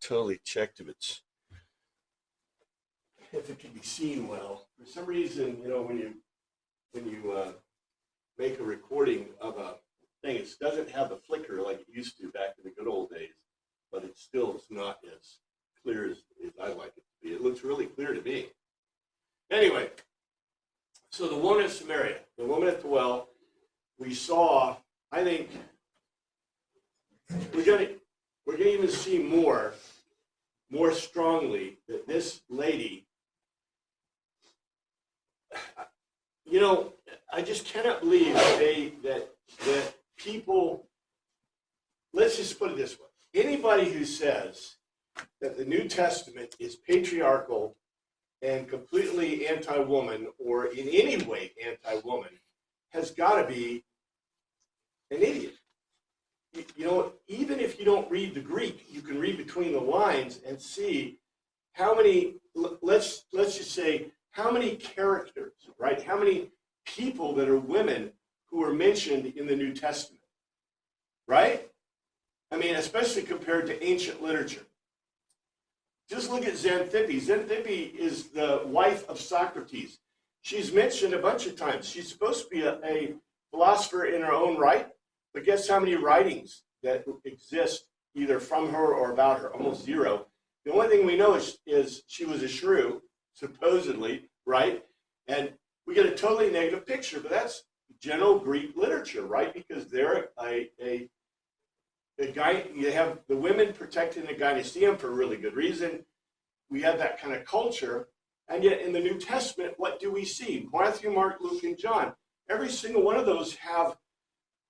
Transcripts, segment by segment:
totally checked if it can be seen well. For some reason, when you make a recording of a thing, it doesn't have the flicker like it used to back in the good old days, but it still is not as clear as I like it to be. It looks really clear to me. Anyway, so the woman in Samaria, the woman at the well, we saw, I think, we're gonna even see more strongly that this lady, I just cannot believe that people, let's just put it this way. Anybody who says that the New Testament is patriarchal and completely anti-woman or in any way anti-woman has got to be an idiot. Even if you don't read the Greek, you can read between the lines and see how many, let's just say, how many characters, right? How many people that are women who are mentioned in the New Testament, right? I mean, especially compared to ancient literature. Just look at Xanthippe. Xanthippe is the wife of Socrates. She's mentioned a bunch of times. She's supposed to be a philosopher in her own right, but guess how many writings that exist either from her or about her? Almost zero. The only thing we know is she was a shrew, supposedly, right? And we get a totally negative picture, but that's general Greek literature, right? Because they're a guy, you have the women protecting the gynoecium for a really good reason. We have that kind of culture. And yet in the New Testament, what do we see? Matthew, Mark, Luke, and John. Every single one of those have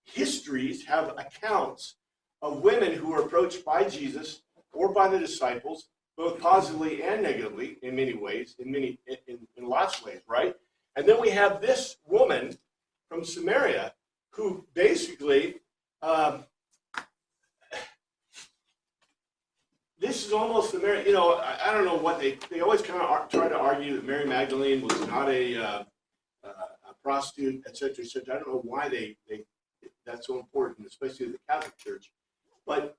histories, have accounts of women who were approached by Jesus or by the disciples, both positively and negatively in many ways, in lots of ways, right? And then we have this woman from Samaria who basically, this is almost the Mary, I don't know what they always kind of try to argue that Mary Magdalene was not a prostitute, et cetera, et cetera. I don't know why that's so important, especially the Catholic Church. But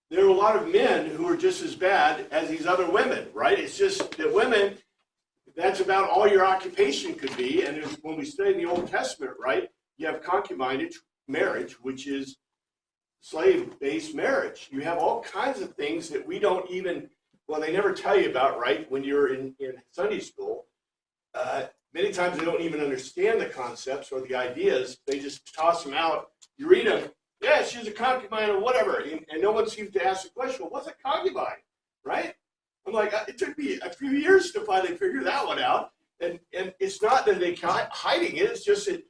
there are a lot of men who are just as bad as these other women, right? It's just that women, that's about all your occupation could be. And when we study the Old Testament, right, you have concubinage marriage, which is slave-based marriage. You have all kinds of things that we don't even, well, they never tell you about, right, when you're in Sunday school. Many times they don't even understand the concepts or the ideas. They just toss them out. You read them, yeah, she's a concubine or whatever, and no one seems to ask the question, well, what's a concubine, right? I'm like, it took me a few years to finally figure that one out. And it's not that they're hiding it, it's just that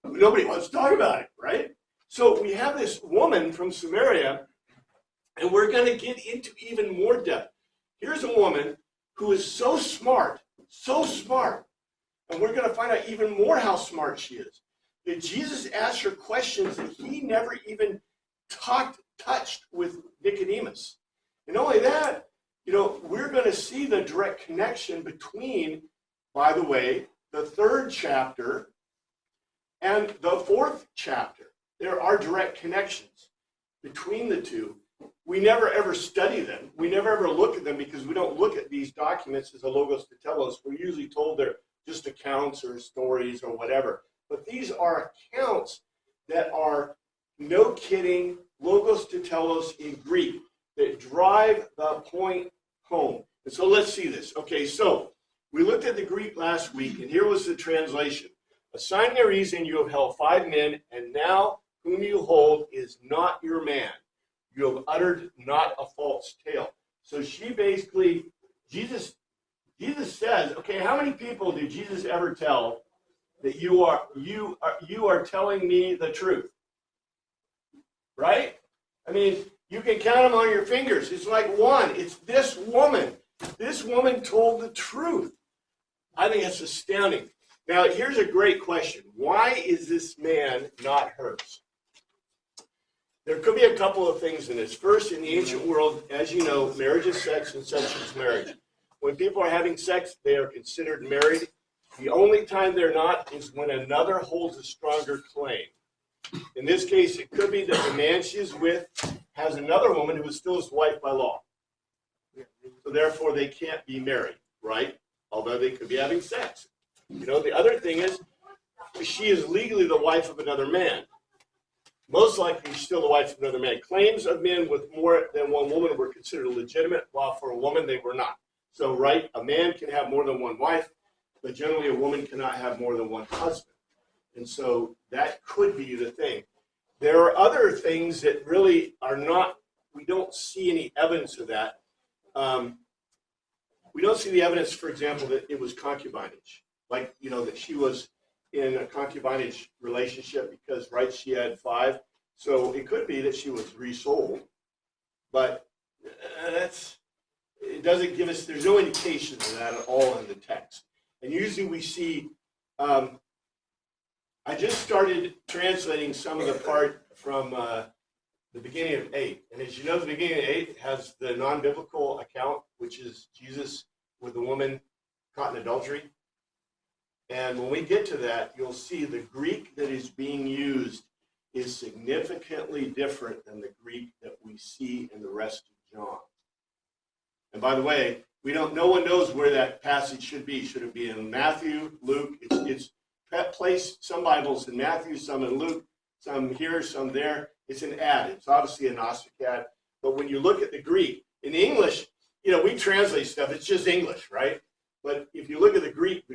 nobody wants to talk about it, right? So we have this woman from Samaria, and we're going to get into even more depth. Here's a woman who is so smart, and we're going to find out even more how smart she is. That Jesus asked her questions that he never even touched with Nicodemus. And not only that, we're going to see the direct connection between, by the way, the 3rd chapter and the 4th chapter. There are direct connections between the two. We never ever study them. We never ever look at them because we don't look at these documents as a logos to telos. We're usually told they're just accounts or stories or whatever. But these are accounts that are, no kidding, logos to telos in Greek that drive the point home. And so let's see this. Okay, so we looked at the Greek last week, and here was the translation. Assigning a reason, you have held 5 men, and now whom you hold is not your man. You have uttered not a false tale. So she basically, Jesus says, okay, how many people did Jesus ever tell that you are telling me the truth? Right? I mean, you can count them on your fingers. It's like one. It's this woman. This woman told the truth. I think it's astounding. Now, here's a great question. Why is this man not hers? There could be a couple of things in this. First, in the ancient world, as you know, marriage is sex and sex is marriage. When people are having sex, they are considered married. The only time they're not is when another holds a stronger claim. In this case, it could be that the man she's with has another woman who is still his wife by law. So therefore, they can't be married, right? Although they could be having sex. You know, the other thing is, she is legally the wife of another man. Most likely, she's still the wife of another man. Claims of men with more than one woman were considered legitimate, while for a woman, they were not. So, right, a man can have more than one wife, but generally a woman cannot have more than one husband. And so that could be the thing. There are other things that really are not, we don't see any evidence of that. We don't see the evidence, for example, that it was concubinage. Like, you know, that she was in a concubinage relationship because, right, she had 5. So it could be that she was resold. But it doesn't give us, there's no indication of that at all in the text. And usually we see, I just started translating some of the part from the beginning of 8. And as you know, the beginning of 8 has the non-biblical account, which is Jesus with the woman caught in adultery. And when we get to that, you'll see the Greek that is being used is significantly different than the Greek that we see in the rest of John. And by the way, no one knows where that passage should be. Should it be in Matthew, Luke? It's placed, some Bibles in Matthew, some in Luke, some here, some there. It's an ad. It's obviously a Gnostic ad. But when you look at the Greek, in English, you know, we translate stuff. It's just English, right? But if you look at the Greek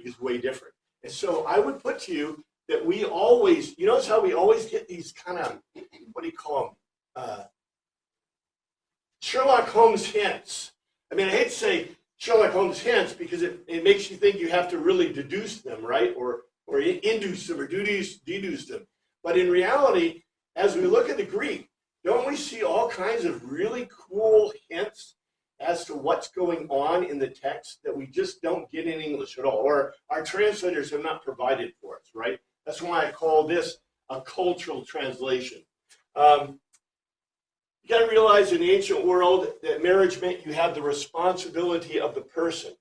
is way different. And so I would put to you that we always, you notice how we always get these kind of, what do you call them? Sherlock Holmes hints. I mean, I hate to say Sherlock Holmes hints because it makes you think you have to really deduce them, right? Or induce them or deduce them. But in reality, as we look at the Greek, don't we see all kinds of really cool hints as to what's going on in the text that we just don't get in English at all, or our translators have not provided for us, right? That's why I call this a cultural translation. You got to realize in the ancient world that marriage meant you had the responsibility of the person.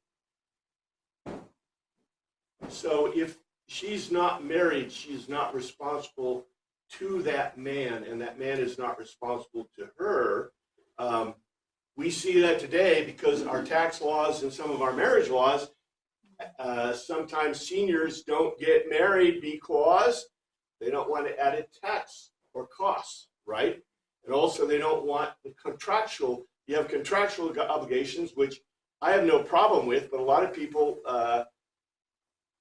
So if she's not married, she's not responsible to that man, and that man is not responsible to her. We see that today because our tax laws and some of our marriage laws, sometimes seniors don't get married because they don't want to add a tax or costs, right? And also they don't want the contractual, you have contractual obligations, which I have no problem with, but a lot of people,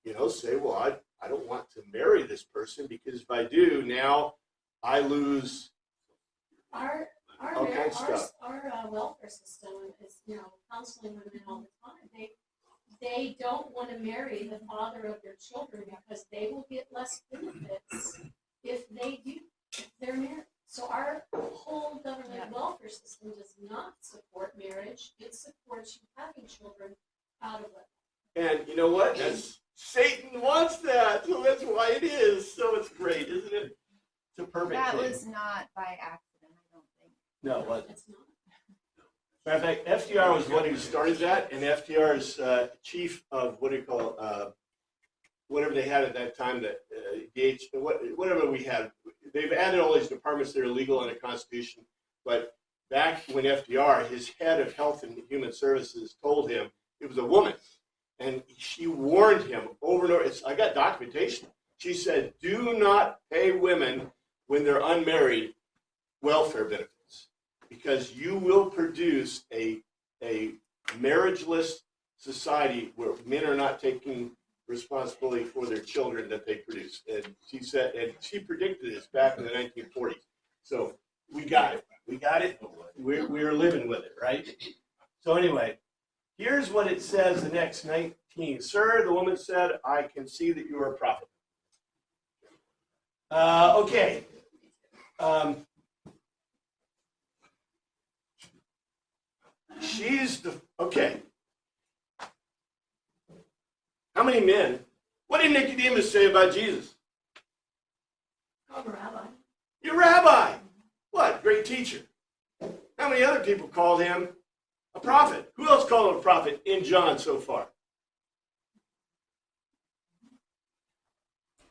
you know, say, well, I don't want to marry this person because if I do, now I lose all kinds of stuff. Our welfare system is, you know, counseling women all the time. They don't want to marry the father of their children because they will get less benefits if they do. They're married. So our whole government welfare system does not support marriage. It supports you having children out of it. And you know what? Satan wants that, so that's why it is. So it's great, isn't it? It's a perfect thing. That was not by accident, I don't think. No, it wasn't. It's not. Matter of fact, FDR was one who started that, and FDR is chief of what do you call whatever they had at that time, that whatever we had. They've added all these departments that are legal in the Constitution, but back when FDR, his head of Health and Human Services, told him it was a woman, and she warned him over and over. I got documentation. She said, "Do not pay women when they're unmarried welfare benefits, because you will produce a marriageless society where men are not taking responsibility for their children that they produce." And she said, and she predicted this back in the 1940s. So we got it. We got it. We're living with it, right? So anyway, here's what it says the next 19. Sir, the woman said, I can see that you are a prophet. Okay. Okay. How many men? What did Nicodemus say about Jesus? I'm a rabbi. You're a rabbi. What? Great teacher. How many other people called him a prophet? Who else called him a prophet in John so far?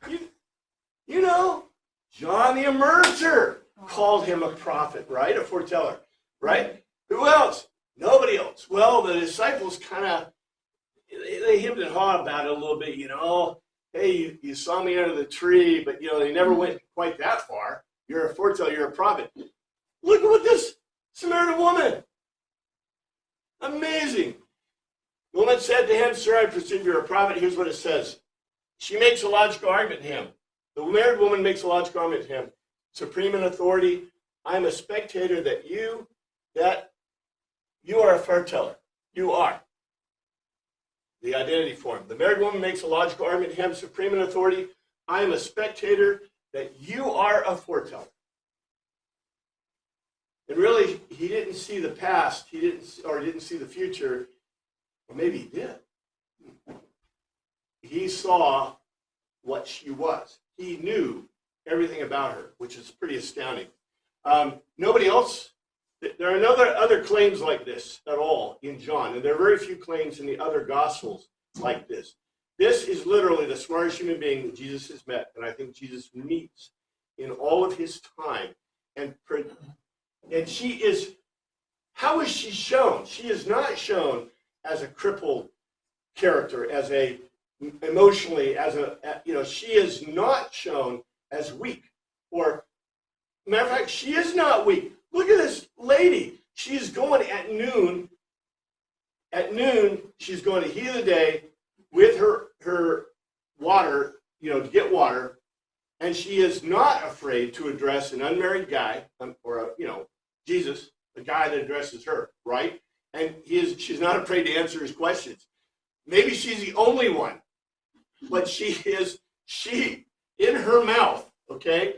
You know, John the Immerser. called him a prophet, right? A foreteller, right? Who else? Nobody else. Well, the disciples kind of, they hemmed and hawed about it a little bit, Hey, you saw me under the tree, but, they never went quite that far. You're a foreteller, you're a prophet. Look at what this Samaritan woman. Amazing. The woman said to him, Sir, I perceive you're a prophet. Here's what it says. She makes a logical argument to him. The married woman makes a logical argument to him. Supreme in authority, I'm a spectator that you are a foreteller. You are. The identity form. The married woman makes a logical argument to him. Supreme in authority, I am a spectator that you are a foreteller. And really, he didn't see the past. He didn't see the future. Or maybe he did. He saw what she was. He knew everything about her, which is pretty astounding. Nobody else, there are no other claims like this at all in John, and there are very few claims in the other Gospels like this. This is literally the smartest human being that Jesus has met, and I think Jesus meets in all of his time. And she is, how is she shown? She is not shown as a crippled character, as a emotionally, she is not shown as weak. Or, matter of fact, she is not weak. Look at this lady. She's going at noon. At noon, she's going to heat of the day with her water, to get water. And she is not afraid to address an unmarried guy, or, Jesus, the guy that addresses her, right? And she's not afraid to answer his questions. Maybe she's the only one. But she, in her mouth, okay,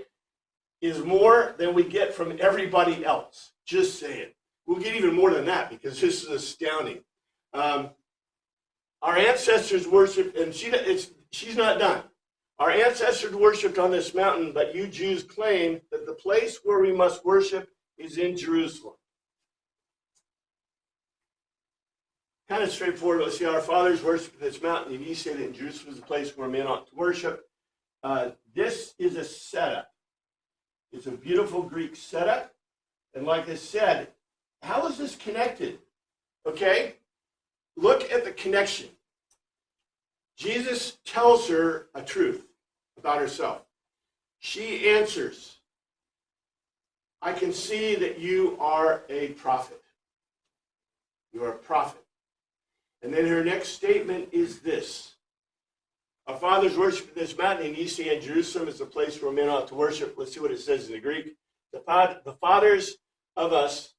is more than we get from everybody else. Just saying. We'll get even more than that because this is astounding. Our ancestors worshiped, and she's not done. Our ancestors worshipped on this mountain, but you Jews claim that the place where we must worship is in Jerusalem. Kind of straightforward. Let's see, our fathers worshiped this mountain, and you say that in Jerusalem is the place where men ought to worship. This is a setup. It's a beautiful Greek setup. And like I said, how is this connected? Okay? Look at the connection. Jesus tells her a truth about herself. She answers, I can see that you are a prophet. You are a prophet. And then her next statement is this. Our fathers worshiped this mountain, and ye say in Jerusalem is the place where men ought to worship. Let's see what it says in the Greek. The fathers of us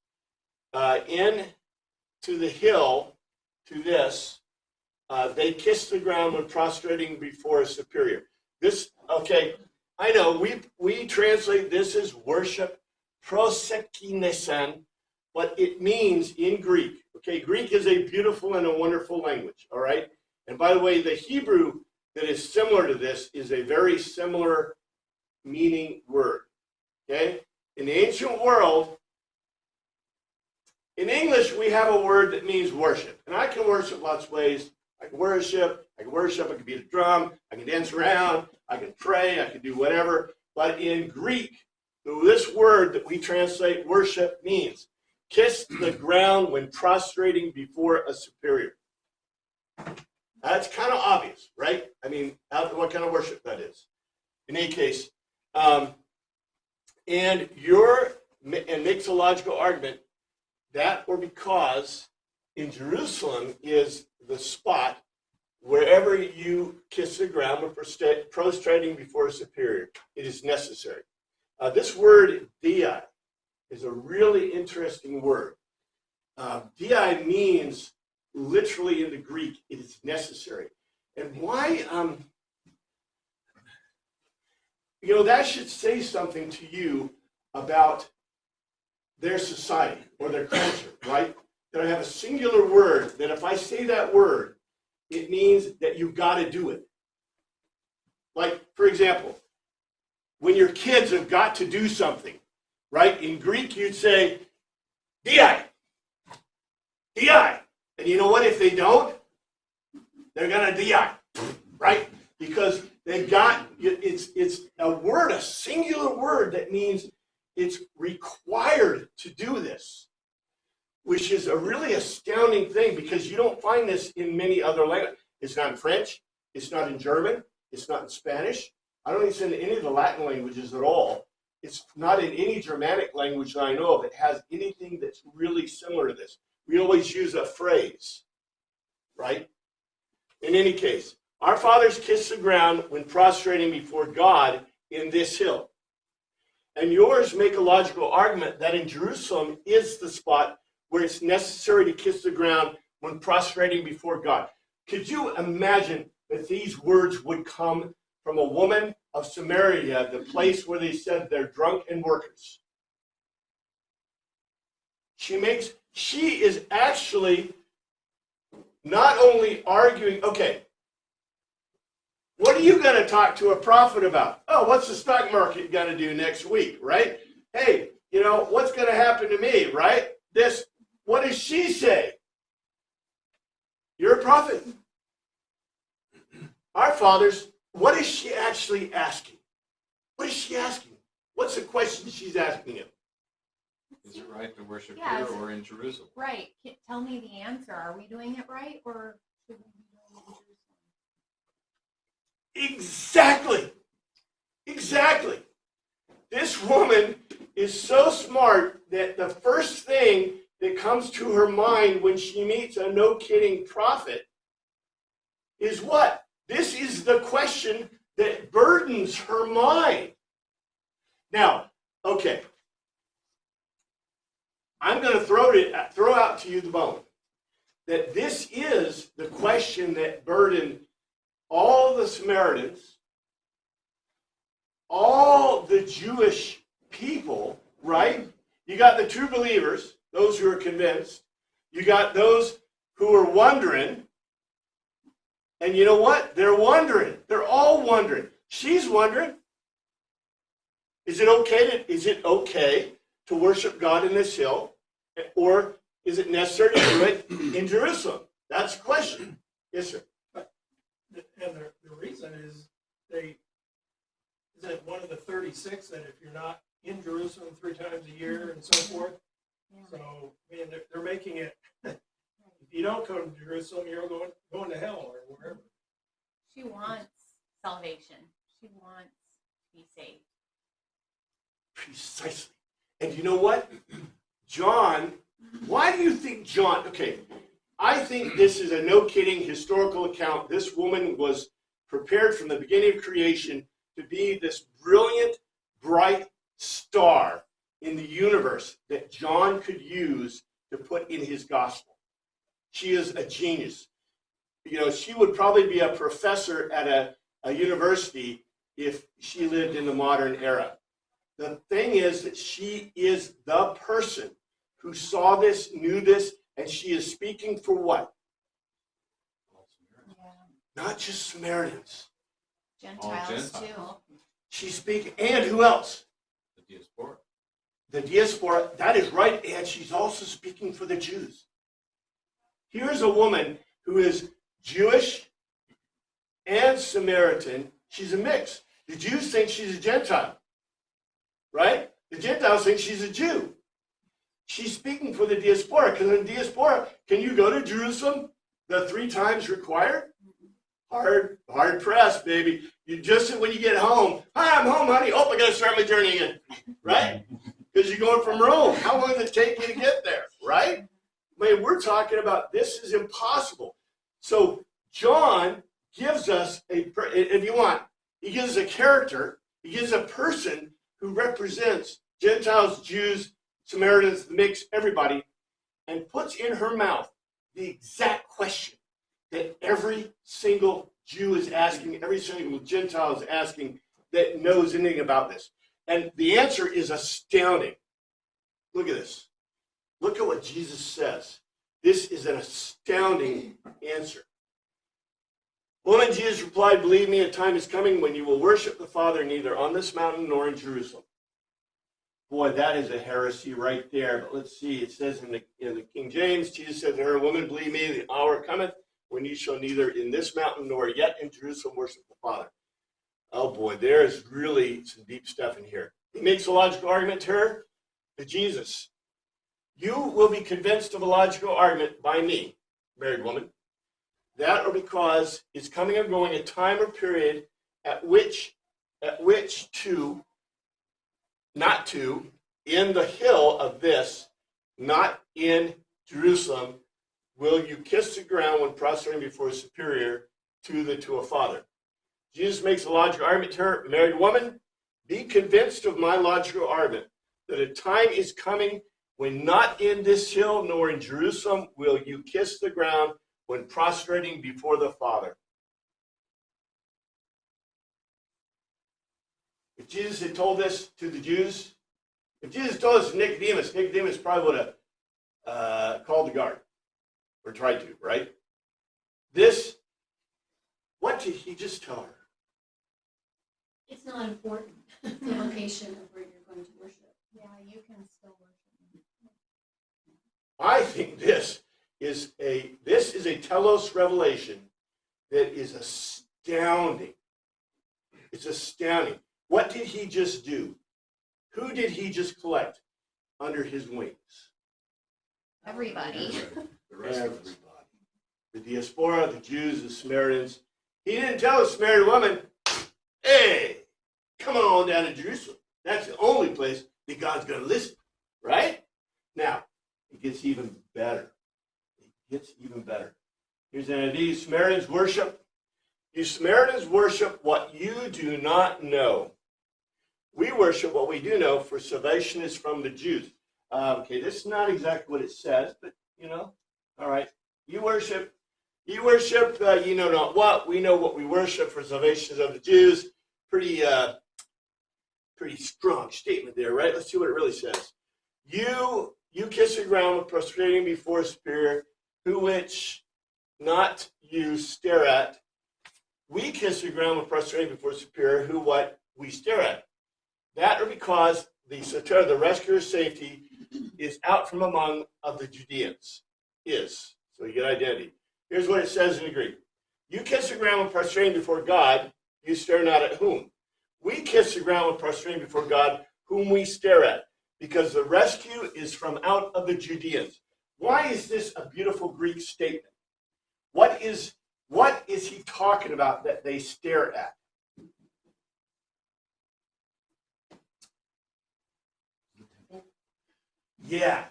in to the hill, to this, they kissed the ground when prostrating before a superior. This, okay, I know we translate this as worship, prosekinesan, but it means in Greek. Okay, Greek is a beautiful and a wonderful language, all right? And by the way, the Hebrew that is similar to this is a very similar meaning word, okay? In the ancient world, in English, we have a word that means worship. And I can worship lots of ways. I can beat a drum, I can dance around, I can pray, I can do whatever. But in Greek, this word that we translate worship means kiss the ground when prostrating before a superior. That's kind of obvious, right? I mean, what kind of worship that is. In any case, and makes a logical argument that or because in Jerusalem is the spot wherever you kiss the ground when prostrating before a superior. It is necessary. This word, dia, is a really interesting word. Dia means, literally in the Greek, it is necessary. And why, that should say something to you about their society or their culture, right? That I have a singular word, that if I say that word, it means that you've got to do it. Like, for example, when your kids have got to do something, right? In Greek, you'd say, di. Di. And you know what? If they don't, they're going to di, right? Because they've got, it's a word, a singular word that means it's required to do this, which is a really astounding thing because you don't find this in many other languages. It's not in French. It's not in German. It's not in Spanish. I don't think it's in any of the Latin languages at all. It's not in any Germanic language that I know of that has anything that's really similar to this. We always use a phrase, right? In any case, our fathers kissed the ground when prostrating before God in this hill. And yours make a logical argument that in Jerusalem is the spot where it's necessary to kiss the ground when prostrating before God. Could you imagine that these words would come from a woman of Samaria, the place where they said they're drunk and workers? She is actually not only arguing, okay, what are you going to talk to a prophet about? Oh, what's the stock market going to do next week, right? Hey, what's going to happen to me, right? What does she say? You're a prophet. Our fathers, what is she actually asking? What is she asking? What's the question she's asking him? Is it right to worship Yeah, here is it- or in Jerusalem? Right. Tell me the answer. Are we doing it right or should we be doing it in Jerusalem? Exactly. Exactly. This woman is so smart that the first thing that comes to her mind when she meets a no-kidding prophet is what? This is the question that burdens her mind. Now, okay, I'm going to throw out to you the bone that this is the question that burdened all the Samaritans, all the Jewish people, right? You got the true believers, those who are convinced. You got those who are wondering. And you know what? They're wondering. They're all wondering. She's wondering, is it okay to worship God in this hill? Or is it necessary to do it in Jerusalem? That's the question. Yes, sir. And the reason is isn't one of the 36 that if you're not in Jerusalem 3 times a year and so forth, Yeah. so I mean they're making it. If you don't come to Jerusalem, you're going to hell or wherever. She wants salvation. She wants to be saved. Precisely. And you know what? John, why do you think John, okay, I think this is a no-kidding historical account. This woman was prepared from the beginning of creation to be this brilliant, bright star in the universe that John could use to put in his gospel. She is a genius. She would probably be a professor at a university if she lived in the modern era. The thing is that she is the person who saw this, knew this, and she is speaking for what? Yeah. Not just Samaritans. Gentiles too. Gentiles. She's speaking, and who else? The diaspora. The diaspora, that is right, and she's also speaking for the Jews. Here's a woman who is Jewish and Samaritan. She's a mix. The Jews think she's a Gentile, right? The Gentiles think she's a Jew. She's speaking for the diaspora, because in the diaspora, can you go to Jerusalem the 3 times required? Hard pressed, baby. You just, when you get home, hi, I'm home, honey. Oh, I got to start my journey again, right? Because you're going from Rome. How long did it take you to get there, right? I mean, we're talking about this is impossible. So John gives us if you want, he gives a character, he gives a person who represents Gentiles, Jews, Samaritans, the mix, everybody, and puts in her mouth the exact question that every single Jew is asking, every single Gentile is asking that knows anything about this. And the answer is astounding. Look at this. Look at what Jesus says. This is an astounding answer. Woman, Jesus replied, believe me, a time is coming when you will worship the Father neither on this mountain nor in Jerusalem. Boy, that is a heresy right there. But let's see. It says in the King James, Jesus said to her, woman, believe me, the hour cometh when you shall neither in this mountain nor yet in Jerusalem worship the Father. Oh boy, there is really some deep stuff in here. He makes a logical argument to her, to Jesus. You will be convinced of a logical argument by me, married woman, that or because it's coming and going a time or period at which not to, in the hill of this, not in Jerusalem, will you kiss the ground when prostrating before a superior to a father. Jesus makes a logical argument to her, married woman, be convinced of my logical argument, that a time is coming when not in this hill nor in Jerusalem will you kiss the ground when prostrating before the Father. If Jesus had told this to the Jews, if Jesus told this to Nicodemus, Nicodemus probably would have called the guard, or tried to, right? What did he just tell her? It's not important, the location of where you're going to worship. Yeah, you can still worship. I think this is a telos revelation that is astounding. It's astounding. What did he just do? Who did he just collect under his wings? Everybody. The rest of us. Everybody. The diaspora, the Jews, the Samaritans. He didn't tell the Samaritan woman, hey, come on down to Jerusalem. That's the only place that God's going to listen, right? Now, it gets even better. It gets even better. Here's an idea. Samaritans worship. You Samaritans worship what you do not know. We worship what we do know, for salvation is from the Jews. Okay, this is not exactly what it says, but, all right. You worship, you know not what. We know what we worship, for salvation is of the Jews. Pretty strong statement there, right? Let's see what it really says. You kiss the ground with prostrating before a superior, who which not you stare at. We kiss the ground with prostrating before a superior, who what we stare at. That or because the soter, the rescuer's safety, is out from among of the Judeans. Is. So you get identity. Here's what it says in the Greek. You kiss the ground with prostrating before God, you stare not at whom? We kiss the ground with prostrating before God, whom we stare at, because the rescue is from out of the Judeans. Why is this a beautiful Greek statement? What is he talking about that they stare at? Yeah,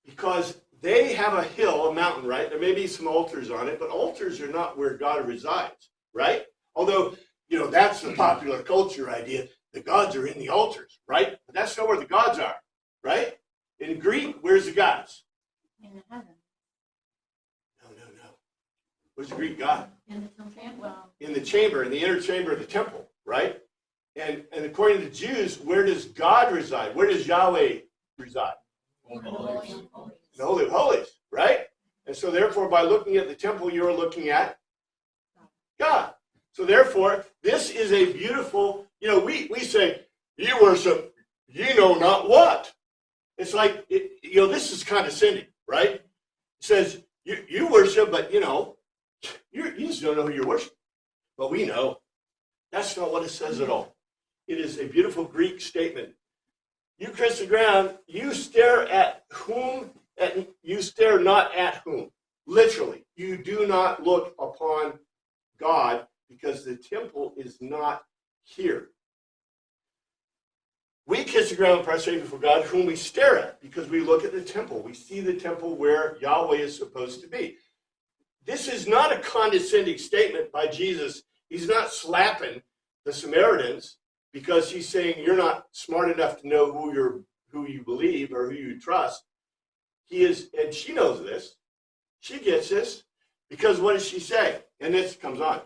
because they have a hill, a mountain, right? There may be some altars on it, but altars are not where God resides, right? Although, that's the popular culture idea. The gods are in the altars, right? But that's not where the gods are, right? In Greek, where's the gods? In heaven. No. Where's the Greek god? In the temple. Well, In the chamber, in the inner chamber of the temple, right? And according to the Jews, where does God reside? Where does Yahweh reside? in the Holy of Holies. In the Holy of Holies, right? And so therefore, by looking at the temple, you're looking at God. So therefore, this is a beautiful, we say, you worship, not what. It's like, this is condescending, right? It says, you worship, but, you just don't know who you're worshiping. But we know. That's not what it says at all. It is a beautiful Greek statement. You kiss the ground, you stare at whom, and you stare not at whom. Literally, you do not look upon God, because the temple is not here. We kiss the ground and prostrate before God, whom we stare at, because we look at the temple. We see the temple where Yahweh is supposed to be. This is not a condescending statement by Jesus. He's not slapping the Samaritans because he's saying you're not smart enough to know who you believe or who you trust. He is, and she knows this. She gets this, because what does she say? And this comes on.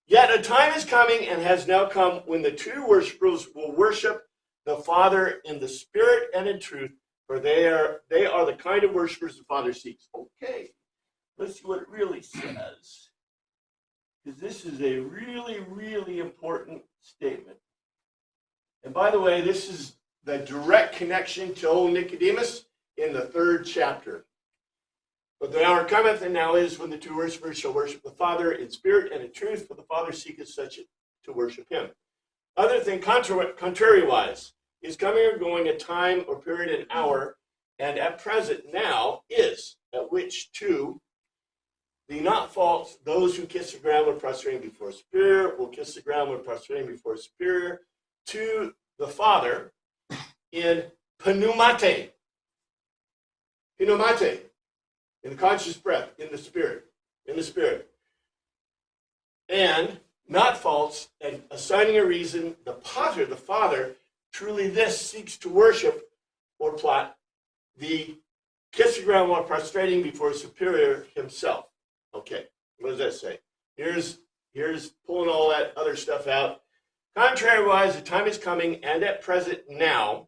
Yet a time is coming and has now come when the true worshipers will worship the Father in the Spirit and in truth, for they are the kind of worshipers the Father seeks. Okay, let's see what it really says, because this is a really, really important statement. And by the way, this is the direct connection to old Nicodemus in the 3rd chapter. But the hour cometh, and now is, when the true worshipers shall worship the Father in spirit and in truth, for the Father seeketh such to worship him. Other thing, contrariwise, is coming or going, a time or period, an hour, and at present now is, at which two be not false, those who kiss the ground when prostrating before a superior will kiss the ground when prostrating before a superior to the Father in pneumate. Pneumate, in the conscious breath, in the Spirit, And not false, and assigning a reason, the Pater, the Father, truly this seeks to worship or plot the kiss the ground while prostrating before a superior himself. Okay, what does that say? Here's pulling all that other stuff out. Contrariwise, the time is coming, and at present now,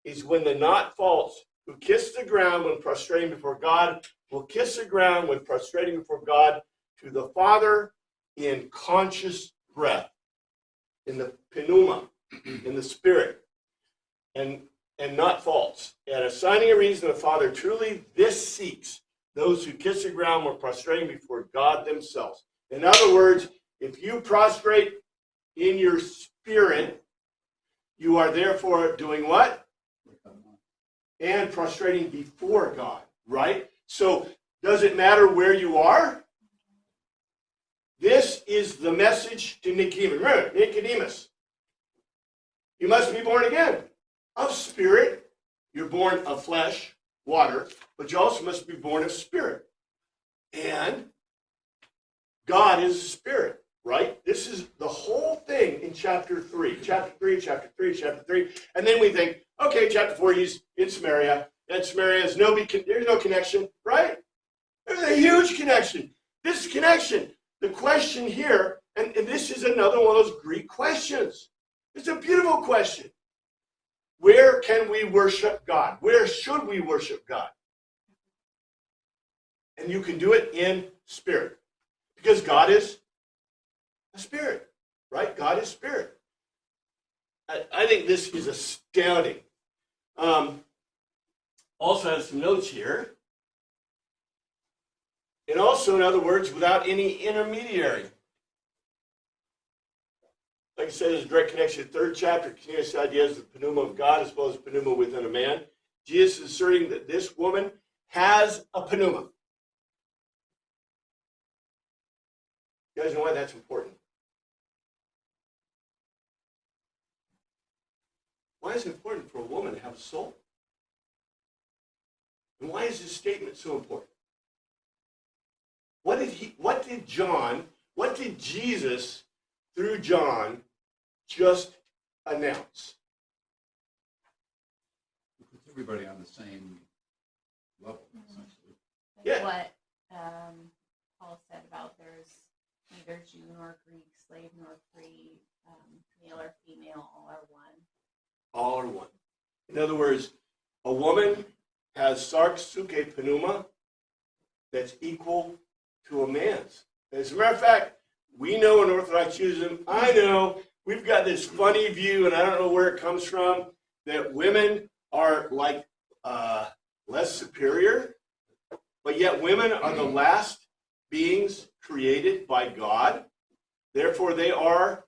is when the not false who kiss the ground when prostrating before God will kiss the ground when prostrating before God to the Father in conscious breath, in the pneuma, in the Spirit, and not false. And assigning a reason, the Father truly this seeks those who kiss the ground when prostrating before God themselves. In other words, if you prostrate in your spirit, you are therefore doing what? And prostrating before God, right? So does it matter where you are? This is the message to Nicodemus. Remember, Nicodemus, you must be born again of spirit. You're born of flesh, water, but you also must be born of spirit. And God is a spirit, right? This is the whole thing in chapter 3. Chapter 3. And then we think, okay, chapter 4, he's in Samaria. And Samaria has there's no connection, right? There's a huge connection. This connection. The question here, and this is another one of those Greek questions. It's a beautiful question. Where can we worship God? Where should we worship God? And you can do it in spirit. Because God is a spirit, right? God is spirit. I think this is astounding. Also has some notes here. And also, in other words, without any intermediary. Like I said, there's a direct connection to the third chapter, continuous ideas of the pneuma of God as well as pneuma within a man. Jesus is asserting that this woman has a pneuma. You guys know why that's important? Why is it important for a woman to have a soul? And why is this statement so important? What did Jesus, through John, just announce? It puts everybody on the same level, essentially. Like Yeah. what Paul said about there's neither Jew nor Greek, slave nor free, male or female, all are one. All are one. In other words, a woman has sarx pneuma that's equal to a man's. As a matter of fact, we know in Orthodox Judaism, I know we've got this funny view, and I don't know where it comes from, that women are like less superior, but yet women are the last beings created by God. Therefore, they are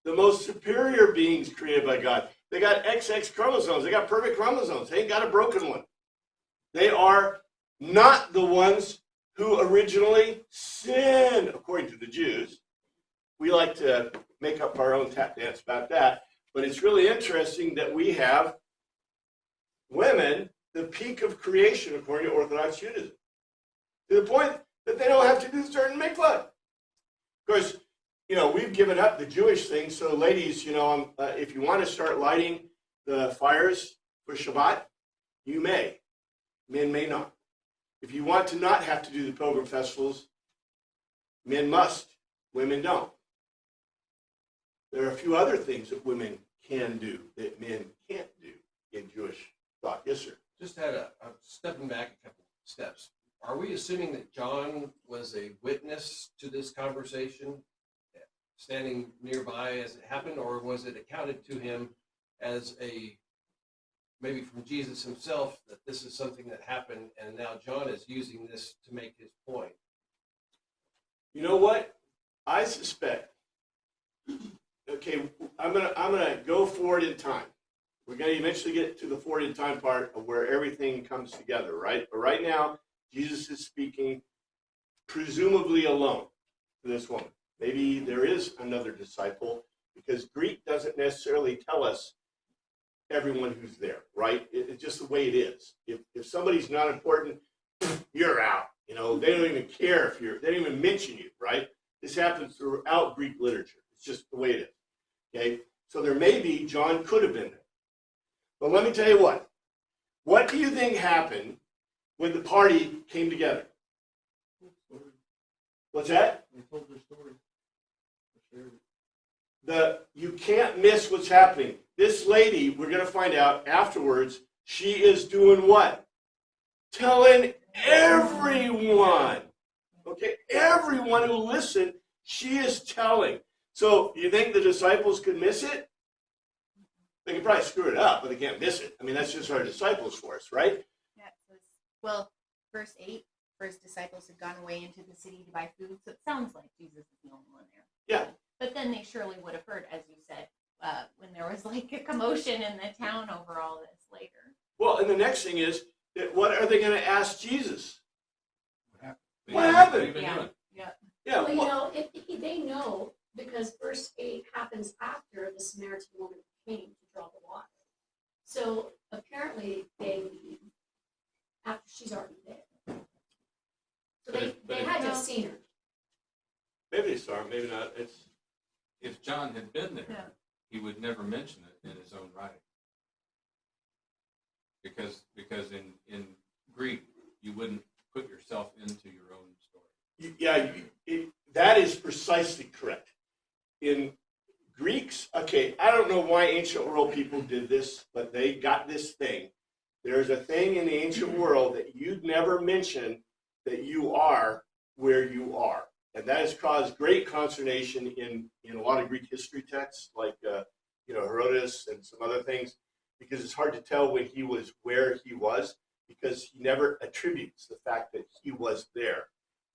the most superior beings created by God. They got XX chromosomes. They got perfect chromosomes. They ain't got a broken one. They are not the ones who originally sinned, according to the Jews. We like to make up our own tap dance about that. But it's really interesting that we have women, the peak of creation, according to Orthodox Judaism, to the point that they don't have to do certain mikvah. Of course, we've given up the Jewish thing. So ladies, if you want to start lighting the fires for Shabbat, you may. Men may not. If you want to not have to do the pilgrim festivals, men must. Women don't. There are a few other things that women can do that men can't do in Jewish thought. Yes, sir. Just had stepping back a couple steps. Are we assuming that John was a witness to this conversation, standing nearby as it happened, or was it accounted to him as maybe from Jesus himself, that this is something that happened, and now John is using this to make his point? You know what? I suspect. Okay, I'm gonna go forward in time. We're going to eventually get to the 40 time part of where everything comes together, right? But right now, Jesus is speaking presumably alone to this woman. Maybe there is another disciple, because Greek doesn't necessarily tell us everyone who's there, right? It's just the way it is. If somebody's not important, you're out. You know, they don't even care if they don't even mention you, right? This happens throughout Greek literature. It's just the way it is, okay? So there may be, John could have been there. But let me tell you what. What do you think happened when the party came together? What's that? They told their story. They shared it. You can't miss what's happening. This lady, we're going to find out afterwards, she is doing what? Telling everyone. Okay, everyone who listened, she is telling. So you think the disciples could miss it? They can probably screw it up, but they can't miss it. I mean, that's just our disciples for us, right? Yeah, it says, well, verse 8, first disciples had gone away into the city to buy food, so it sounds like Jesus is the only one there. Yeah. But then they surely would have heard, as you said, when there was like a commotion in the town over all this later. Well, and the next thing is, that what are they going to ask Jesus? What What happened? have you been Yeah. doing? Yeah, Well, you what- know, they know, because verse 8 happens after the Samaritan woman came to draw the water. So apparently they leave after she's already there. So they had to have seen her. maybe they saw it, maybe not. If John had been there, Yeah. he would never mention it in his own writing. Because in Greek, you wouldn't put yourself into your own story. That is precisely correct. In Greeks, okay, I don't know why ancient world people did this, but they got this thing. There's a thing in the ancient world that you'd never mention that you are where you are. And that has caused great consternation in a lot of Greek history texts, like Herodotus and some other things, because it's hard to tell when he was where he was, because he never attributes the fact that he was there.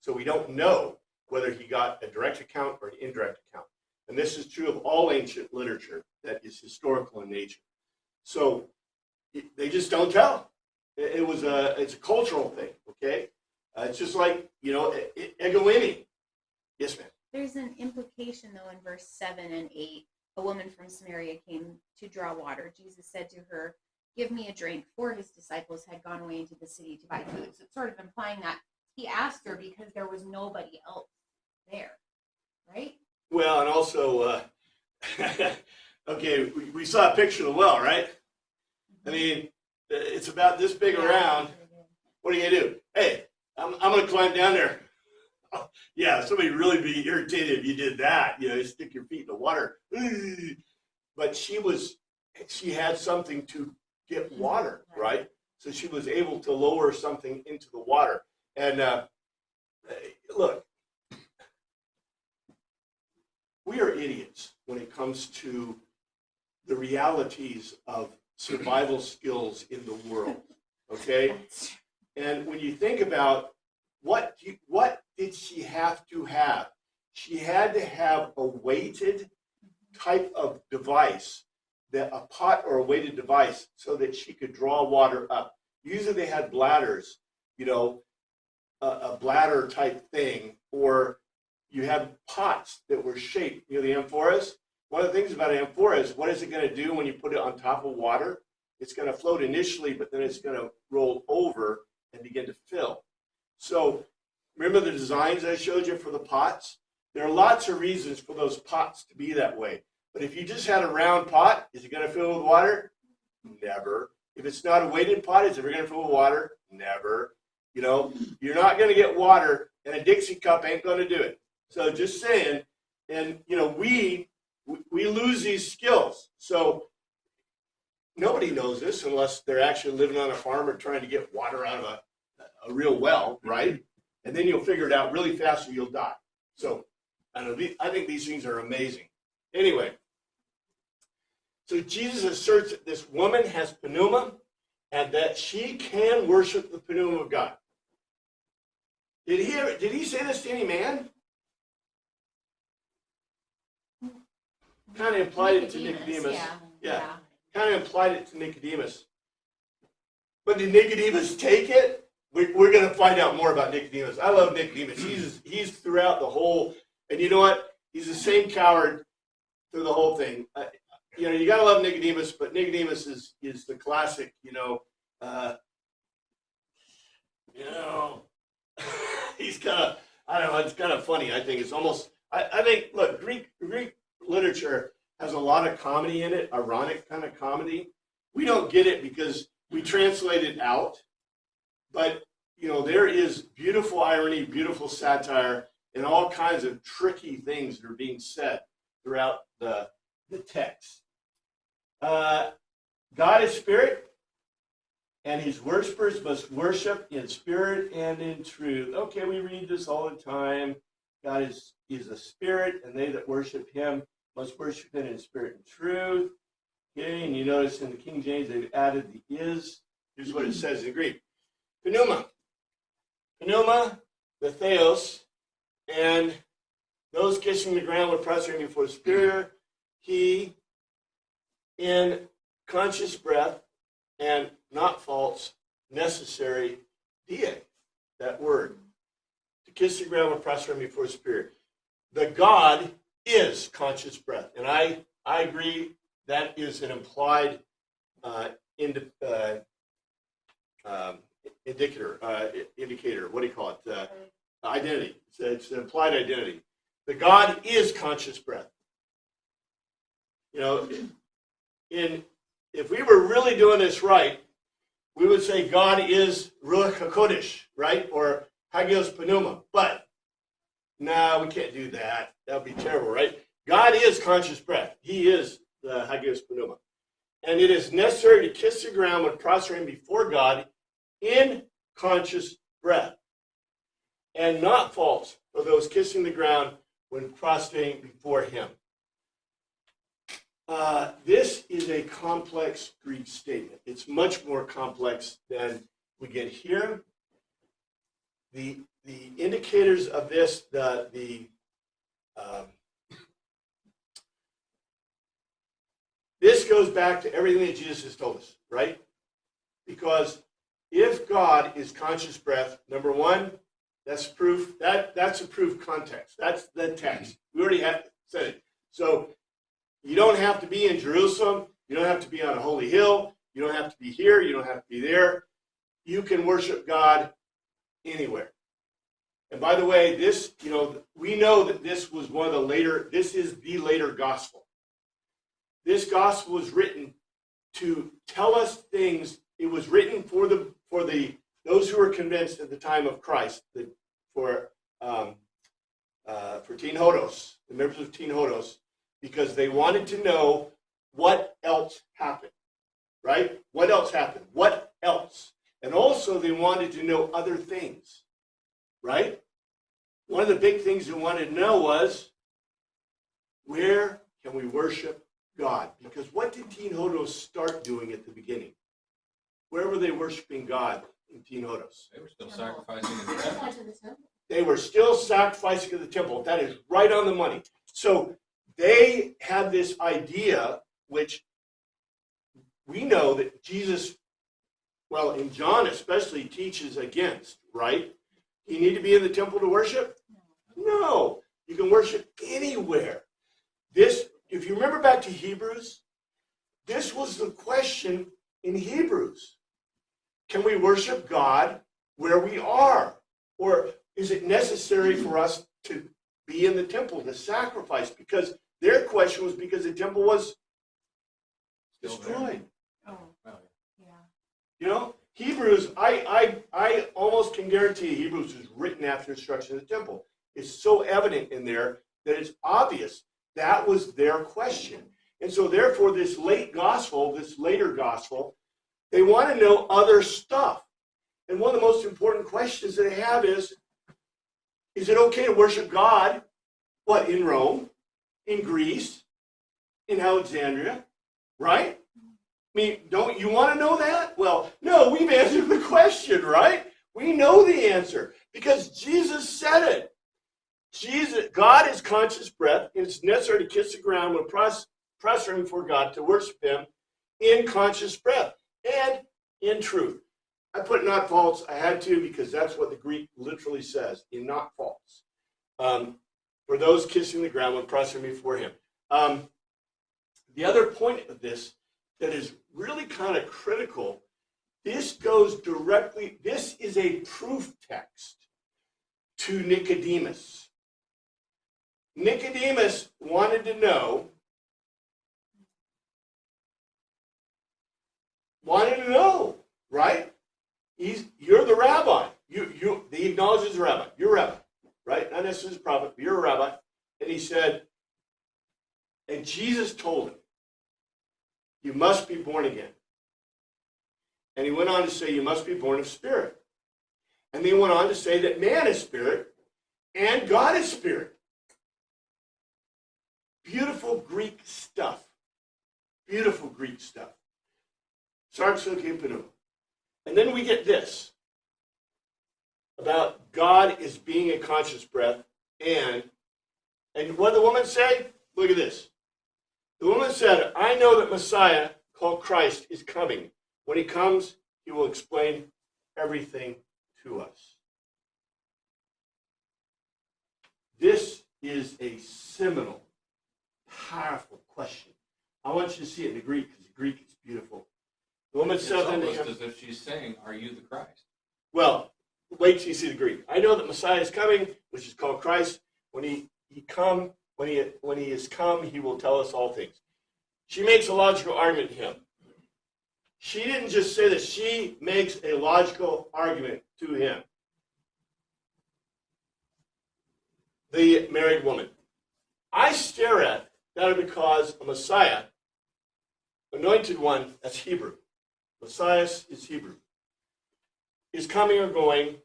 So we don't know whether he got a direct account or an indirect account. And this is true of all ancient literature that is historical in nature. So they just don't tell. It's a cultural thing, okay? It's just like, ego eimi. Yes, ma'am. There's an implication, though, in verse 7 and 8. A woman from Samaria came to draw water. Jesus said to her, "Give me a drink," for his disciples had gone away into the city to buy food. So it's sort of implying that he asked her because there was nobody else there, right? Well, and also, okay, we saw a picture of the well, right? I mean, it's about this big around. What are you going to do? Hey, I'm going to climb down there. Oh, yeah, somebody would really be irritated if you did that. You stick your feet in the water. But she had something to get water, right? So she was able to lower something into the water. And look, we are idiots when it comes to the realities of survival skills in the world, okay? And when you think about what did she have to have? She had to have a weighted type of device, a pot or a weighted device, so that she could draw water up. Usually they had bladders, a bladder type thing, or you have pots that were shaped, the amphoras. One of the things about an amphora is, what is it going to do when you put it on top of water? It's going to float initially, but then it's going to roll over and begin to fill. So remember the designs I showed you for the pots? There are lots of reasons for those pots to be that way. But if you just had a round pot, is it going to fill with water? Never. If it's not a weighted pot, is it ever going to fill with water? Never. You're not going to get water, and a Dixie cup ain't going to do it. So just saying, and we lose these skills. So nobody knows this unless they're actually living on a farm or trying to get water out of a real well, right? And then you'll figure it out really fast or you'll die. So I think these things are amazing. Anyway, so Jesus asserts that this woman has pneuma and that she can worship the pneuma of God. Did he say this to any man? Kind of implied it to Nicodemus. Yeah. kind of implied it to Nicodemus. But did Nicodemus take it? We're going to find out more about Nicodemus. I love Nicodemus. He's throughout the whole, and you know what? He's the same coward through the whole thing. You got to love Nicodemus, but Nicodemus is the classic, he's kind of, I don't know, it's kind of funny. I think it's almost, I think, look, Greek literature has a lot of comedy in it, ironic kind of comedy. We don't get it because we translate it out, but, there is beautiful irony, beautiful satire, and all kinds of tricky things that are being said throughout the text. God is spirit, and his worshipers must worship in spirit and in truth. Okay, we read this all the time. God is a spirit, and they that worship him must worship him in spirit and truth. Okay, and you notice in the King James they've added the is. Here's what it says in Greek. Pneuma. Pneuma, the theos, and those kissing the ground with prostrate before the Spirit, he, in conscious breath and not false, necessary, die, that word, to kiss the ground with prostrate before the Spirit. The God is conscious breath, and I agree that is an implied indicator, what do you call it? Identity. It's an implied identity. The God is conscious breath. If we were really doing this right, we would say God is Ruach HaKodesh, right? Or Hagios Pneuma. But, no, we can't do that. That would be terrible, right? God is conscious breath. He is the Hagios Pneuma. And it is necessary to kiss the ground when prostrating before God in conscious breath, and not false for those kissing the ground when prostrating before him. This is a complex Greek statement. It's much more complex than we get here. The indicators of this, this goes back to everything that Jesus has told us, right? Because if God is conscious breath, number one, that's proof. That's a proof context. That's the text. We already have said it. So you don't have to be in Jerusalem. You don't have to be on a holy hill. You don't have to be here. You don't have to be there. You can worship God anywhere. And by the way, this, we know that this was this is the later gospel. This gospel was written to tell us things. It was written for those who were convinced at the time of Christ, for Teen Hodos, the members of Teen Hodos, because they wanted to know what else happened, right? What else happened? What else? And also they wanted to know other things, right? One of the big things they wanted to know was, where can we worship God? Because what did Teen Hodos start doing at the beginning? Where were they worshiping God in Teen Hodos? They were still sacrificing in the temple. They were still sacrificing at the temple. That is right on the money. So they had this idea, which we know that Jesus, well, in John especially, teaches against, right? You need to be in the temple to worship? No. You can worship anywhere. If you remember back to Hebrews, this was the question in Hebrews. Can we worship God where we are? Or is it necessary for us to be in the temple, to sacrifice? Because their question was because the temple was destroyed. Oh, Well, yeah. Hebrews, I almost can guarantee Hebrews was written after the destruction of the temple. It's so evident in there that it's obvious that was their question. And so therefore this later gospel, they want to know other stuff. And one of the most important questions that they have is it okay to worship God, what, in Rome, in Greece, in Alexandria, right? I mean, don't you want to know that? Well, no, we've answered the question, right? We know the answer because Jesus said it. God is conscious breath, and it's necessary to kiss the ground when prostrating before God to worship him in conscious breath and in truth. I put not false. I had to because that's what the Greek literally says, in not false. For those kissing the ground would prostrate before him. The other point of this that is really kind of critical, this goes directly, this is a proof text to Nicodemus. Nicodemus wanted to know, right? You're the rabbi. He acknowledges the rabbi. You're a rabbi, right? Not necessarily a prophet, but you're a rabbi. And he said, and Jesus told him, you must be born again. And he went on to say, you must be born of spirit. And then he went on to say that man is spirit and God is spirit. Beautiful Greek stuff. Beautiful Greek stuff. Sarxoke. And then we get this about God is being a conscious breath, and what did the woman say? Look at this. The woman said, I know that Messiah, called Christ, is coming. When he comes, he will explain everything to us. This is a seminal, powerful question. I want you to see it in the Greek, because the Greek is beautiful. The woman It's said unto almost him, as if she's saying, are you the Christ? well, wait till you see the Greek. I know that Messiah is coming, which is called Christ. When he is come, he will tell us all things. She makes a logical argument to him. She didn't just say that, she makes a logical argument to him. The married woman. I stare at that because a Messiah, anointed one, that's Hebrew. Messiah is Hebrew. Is coming or going.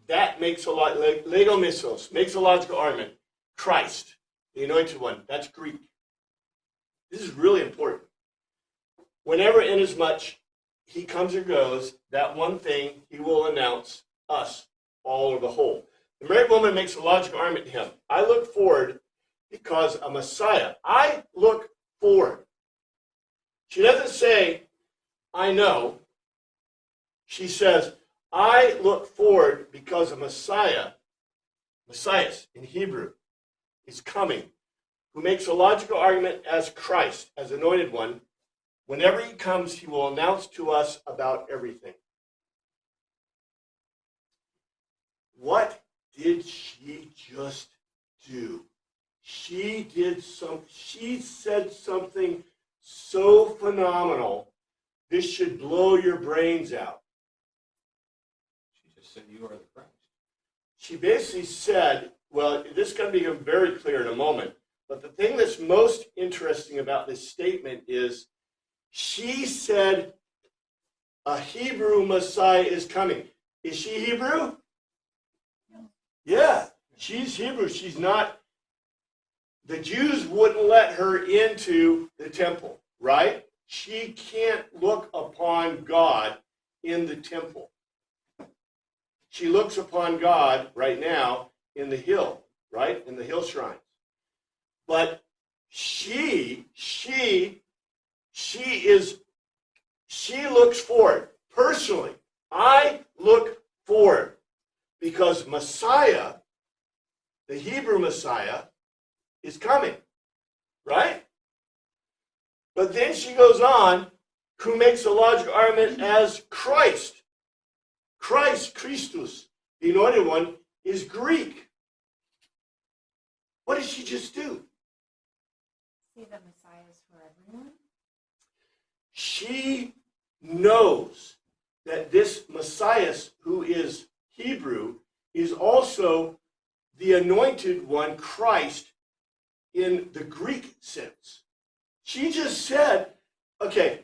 That makes a lot, lego missos, makes a logical argument. Christ, the anointed one, that's Greek. This is really important. Whenever, inasmuch, he comes or goes, that one thing he will announce us, all or the whole. The married woman makes a logical argument to him. I look forward because a Messiah. I look forward. She doesn't say, I know. She says, I look forward because a Messiah, Messias in Hebrew, is coming, who makes a logical argument as Christ, as anointed one. Whenever he comes, he will announce to us about everything. What did she just do? She said something so phenomenal, this should blow your brains out. She just said, you are the Christ. She basically said, well, this is going to become very clear in a moment, but the thing that's most interesting about this statement is she said a Hebrew Messiah is coming. Is she Hebrew? Yeah, she's Hebrew. She's not. The Jews wouldn't let her into the temple, right? She can't look upon God in the temple. She looks upon God right now in the hill, right? In the hill shrines. But she looks forward. Personally, I look forward because Messiah, the Hebrew Messiah, is coming, right? But then she goes on, who makes a logical argument as Christ. Christ, Christus, the anointed one, is Greek. What did she just do? Say that Messiah is for everyone. She knows that this Messiah, who is Hebrew, is also the anointed one, Christ, in the Greek sense. She just said, okay,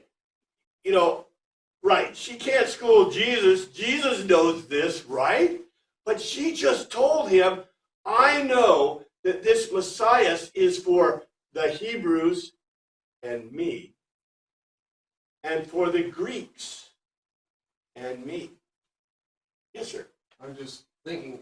right, she can't school Jesus. Jesus knows this, right? But she just told him, I know that this Messiah is for the Hebrews and me, and for the Greeks and me. Yes, sir. I'm just thinking,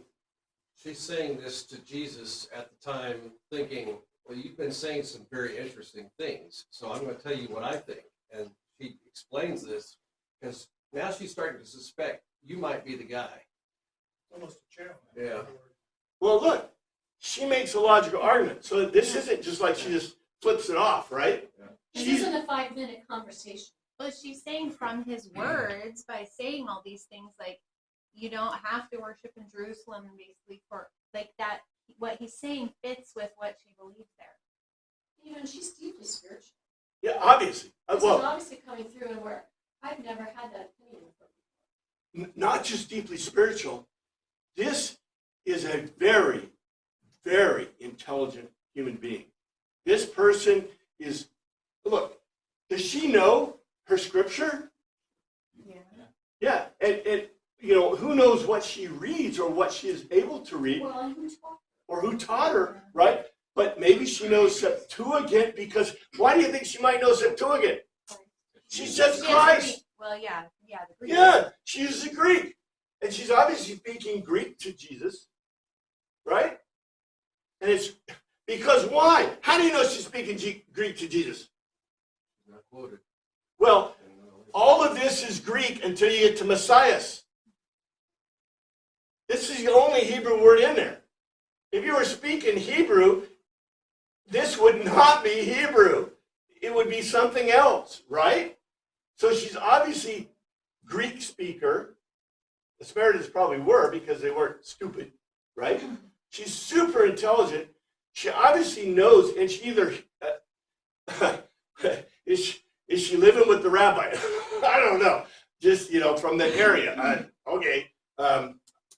she's saying this to Jesus at the time, thinking, Well, you've been saying some very interesting things, so I'm going to tell you what I think. And she explains this because now she's starting to suspect you might be the guy. Almost a challenge. Yeah. Well, look, she makes a logical argument. So this isn't just like she just flips it off, right? This She's, isn't a 5-minute conversation. But she's saying from his words, by saying all these things, like, you don't have to worship in Jerusalem, basically, for, like, that, what he's saying fits with what she believes there. You know, she's deeply spiritual. yeah, obviously. This is Well, obviously coming through and where I've never had that opinion before. not just deeply spiritual. This is a very, very intelligent human being. This person is, look, does she know her scripture? Yeah. Yeah, and you know, who knows what she reads or what she is able to read Well, and who taught? or who taught her, right? But maybe she knows Septuagint because why do you think she might know Septuagint? She says She has Christ. Greek. Well, yeah, the Greek. Yeah, she uses the Greek. And she's obviously speaking Greek to Jesus, right? And it's because why? How do you know she's speaking Greek to Jesus? Not quoted. Well, all of this is Greek until you get to Messiah. This is the only Hebrew word in there. If you were speaking Hebrew, this would not be Hebrew. It would be something else, right? So she's obviously Greek speaker. The Samaritans probably were because they weren't stupid, right? She's super intelligent. She obviously knows, and she either is she living with the rabbi? I don't know. Just from the area. Okay.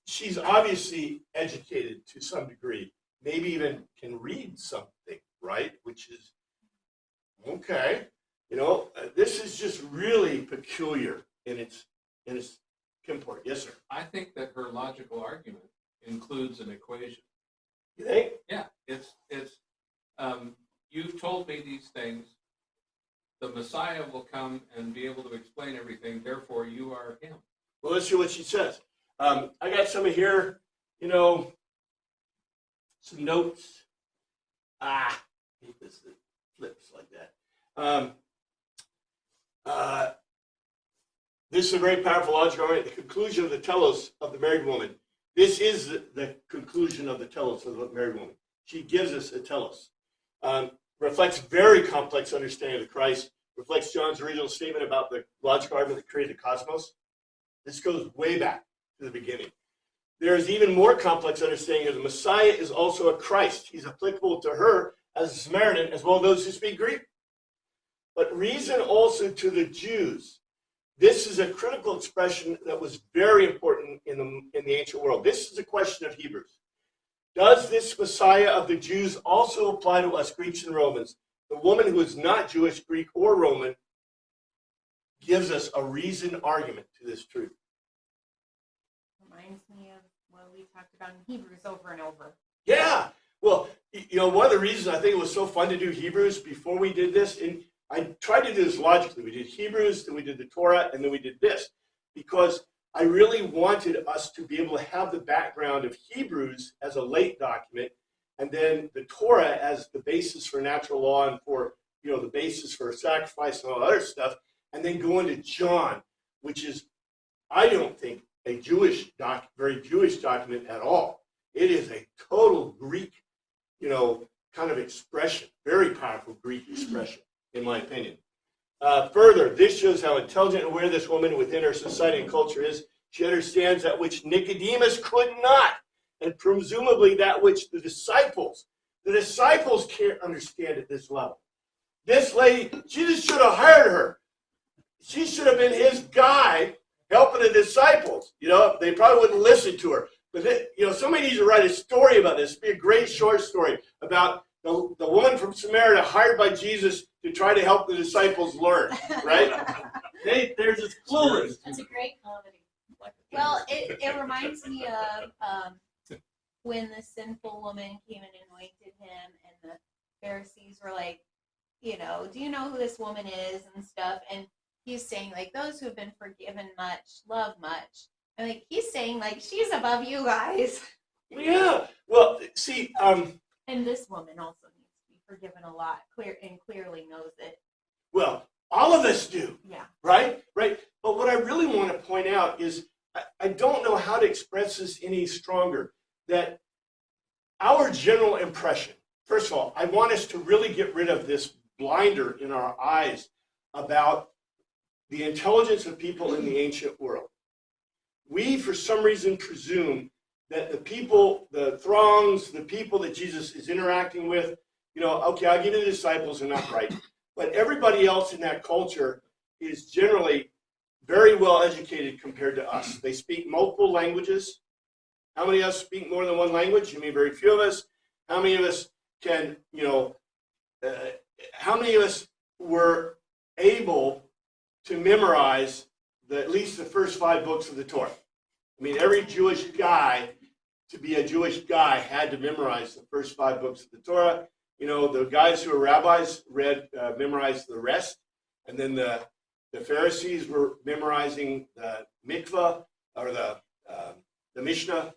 She's obviously educated to some degree. Maybe even can read something, right? Which is okay. This is just really peculiar in its import. Yes, sir. I think that her logical argument includes an equation. You think? Yeah, it's you've told me these things. The Messiah will come and be able to explain everything. Therefore, you are him. Well, let's see what she says. I got some of here, some notes. I hate this that flips like that. This is a very powerful logical argument. The conclusion of the telos of the married woman. This is the conclusion of the telos of the married woman. She gives us a telos. Reflects very complex understanding of Christ. Reflects John's original statement about the logical argument that created the cosmos. This goes way back to the beginning. There is even more complex understanding of the Messiah is also a Christ. He's applicable to her as a Samaritan, as well as those who speak Greek. But reason also to the Jews. This is a critical expression that was very important in the ancient world. This is a question of Hebrews. Does this Messiah of the Jews also apply to us, Greeks and Romans? The woman who is not Jewish, Greek, or Roman gives us a reasoned argument to this truth. Reminds me of what we talked about in Hebrews over and over. Yeah. Well, one of the reasons I think it was so fun to do Hebrews before we did this, and I tried to do this logically. We did Hebrews, then we did the Torah, and then we did this, because I really wanted us to be able to have the background of Hebrews as a late document, and then the Torah as the basis for natural law and for, the basis for sacrifice and all other stuff, and then go into John, which is, I don't think, a very Jewish document at all. It is a total Greek, kind of expression, very powerful Greek expression, in my opinion. Further, this shows how intelligent and aware this woman within her society and culture is. She understands that which Nicodemus could not, and presumably that which the disciples can't understand at this level. This lady, Jesus should have hired her. She should have been his guide helping the disciples. They probably wouldn't listen to her. But, somebody needs to write a story about this. It'd be a great short story about the woman from Samaria hired by Jesus to try to help the disciples learn, right? They're just clueless. That's a great comedy. Well, it reminds me of when the sinful woman came and anointed him, and the Pharisees were like, do you know who this woman is and stuff? And he's saying, like, those who have been forgiven much love much. And like he's saying, like, she's above you guys. Yeah. Well, see, And this woman also needs to be forgiven a lot, clearly knows it. Well, all of us do. Yeah. Right? Right. But what I really want to point out is I don't know how to express this any stronger, that our general impression, first of all, I want us to really get rid of this blinder in our eyes about the intelligence of people in the ancient world. We, for some reason, presume that the people, the throngs, the people that Jesus is interacting with, okay, I'll give you the disciples, they're not bright. But everybody else in that culture is generally very well educated compared to us. They speak multiple languages. How many of us speak more than one language? I mean, very few of us. How many of us can, how many of us were able to memorize at least the first 5 books of the Torah? I mean, every Jewish guy, to be a Jewish guy, had to memorize the first 5 books of the Torah. The guys who were rabbis memorized the rest, and then the Pharisees were memorizing the mikvah or the Mishnah.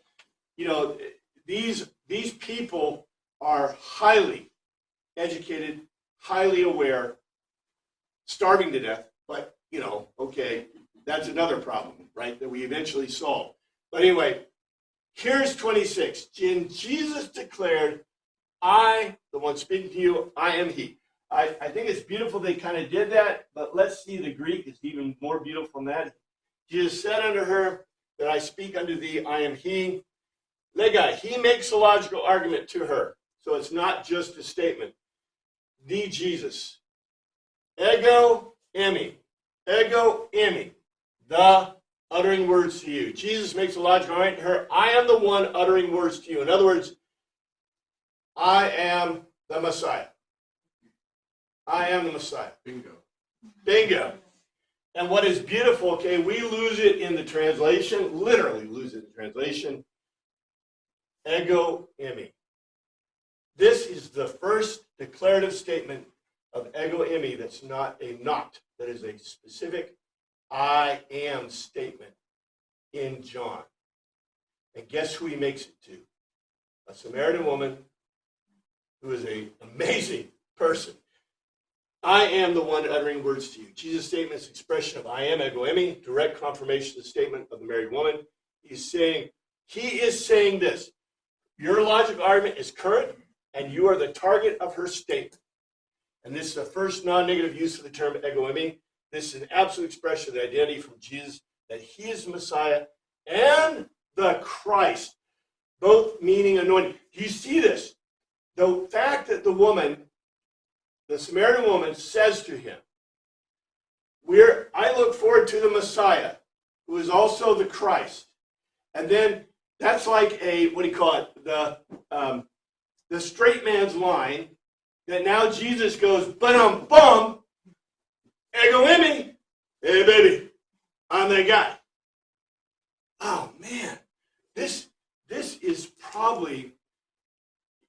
These people are highly educated, highly aware, starving to death. But okay, that's another problem, right? That we eventually solve. But anyway, here's 26. And Jesus declared, I, the one speaking to you, I am he. I think it's beautiful they kind of did that, but let's see the Greek is even more beautiful than that. Jesus said unto her that I speak unto thee, I am he. Lega, he makes a logical argument to her. So it's not just a statement. The Jesus. Ego eimi. Ego eimi. The uttering words to you. Jesus makes a logical argument to her. I am the one uttering words to you. In other words, I am the Messiah. I am the Messiah. Bingo. Bingo. And what is beautiful, okay, we lose it in the translation, literally lose it in the translation. Ego eimi. This is the first declarative statement of ego eimi that's not a not, that is a specific I am statement in John. And guess who he makes it to? A Samaritan woman who is an amazing person. I am the one uttering words to you. Jesus' statement is expression of I am, ego eimi, direct confirmation of the statement of the married woman. He is saying this. Your logical argument is current, and you are the target of her statement. And this is the first non-negative use of the term ego eimi. This is an absolute expression of the identity from Jesus, that he is the Messiah and the Christ, both meaning anointed. Do you see this? The fact that the Samaritan woman says to him, I look forward to the Messiah, who is also the Christ. And then that's like the straight man's line, that now Jesus goes, bum, ego eimi, hey baby, I'm that guy. Oh man, this is probably,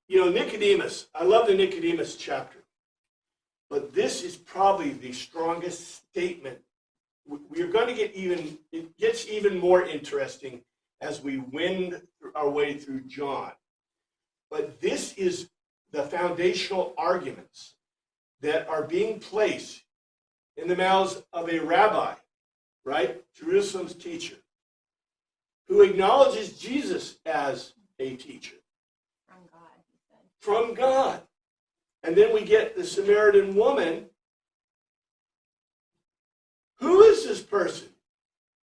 Nicodemus, I love the Nicodemus chapter, but this is probably the strongest statement. We're going to it gets even more interesting as we wend our way through John. But this is the foundational arguments that are being placed in the mouths of a rabbi, right? Jerusalem's teacher, who acknowledges Jesus as a teacher. From God, he said. From God. And then we get the Samaritan woman. Who is this person?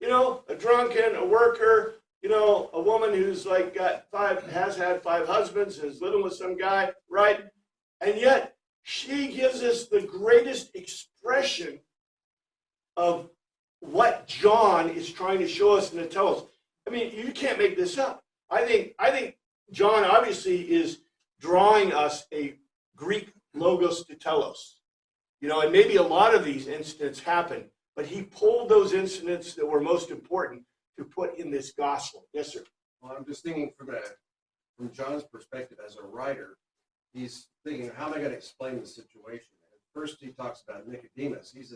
A drunken, a worker, a woman who's has had 5 husbands and is living with some guy, right? And yet she gives us the greatest expression of what John is trying to show us and to tell us. I mean, you can't make this up. I think John obviously is drawing us a Greek logos to telos. And maybe a lot of these incidents happen, but he pulled those incidents that were most important to put in this gospel. Yes, sir. Well, I'm just thinking from John's perspective as a writer, he's thinking, how am I going to explain the situation? And first, he talks about Nicodemus. He's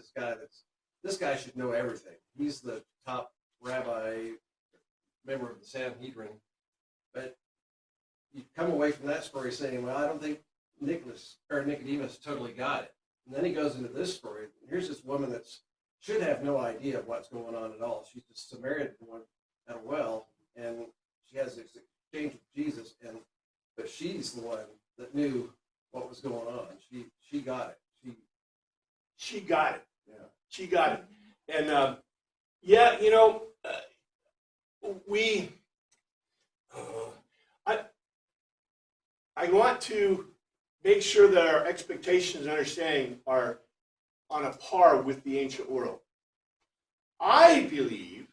this guy should know everything. He's the top rabbi, member of the Sanhedrin. But you come away from that story saying, well, I don't think Nicodemus totally got it. And then he goes into this story. Here's this woman that should have no idea of what's going on at all. She's a Samaritan woman at a well, and she has this exchange with Jesus, but she's the one that knew what was going on. She got it. She got it. Yeah. She got it. And yeah, you know, I want to make sure that our expectations and understanding are on a par with the ancient world. I believe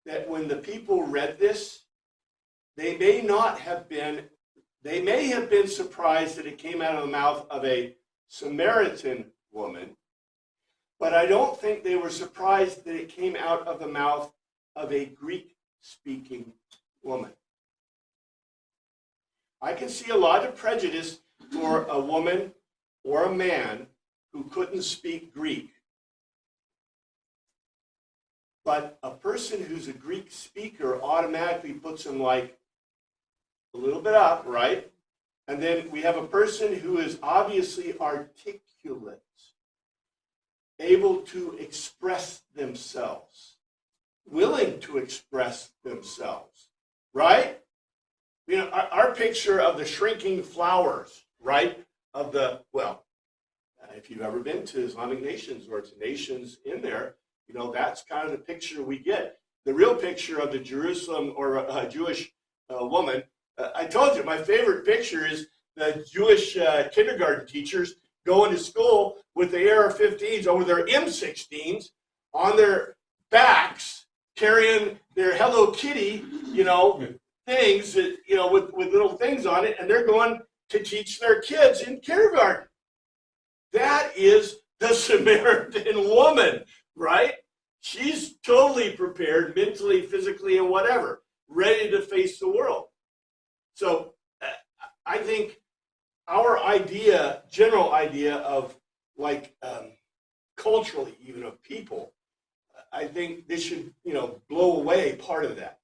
that when the people read this, they may have been surprised that it came out of the mouth of a Samaritan woman, but I don't think they were surprised that it came out of the mouth of a Greek-speaking woman. I can see a lot of prejudice for a woman or a man who couldn't speak Greek. But a person who's a Greek speaker automatically puts them like a little bit up, right? And then we have a person who is obviously articulate, able to express themselves, willing to express themselves, right? You know, our picture of the shrinking flowers, right? If you've ever been to Islamic nations or to nations in there, you know, that's kind of the picture we get. The real picture of the Jerusalem or Jewish woman, I told you, my favorite picture is the Jewish kindergarten teachers going to school with the AR-15s or their M16s on their backs, carrying their Hello Kitty, you know, things that, you know, with little things on it, and they're going to teach their kids in kindergarten. That is the Samaritan woman, right? She's totally prepared mentally, physically, and whatever, ready to face the world. So I think our idea, general idea of like culturally even of people, I think this should, you know, blow away part of that.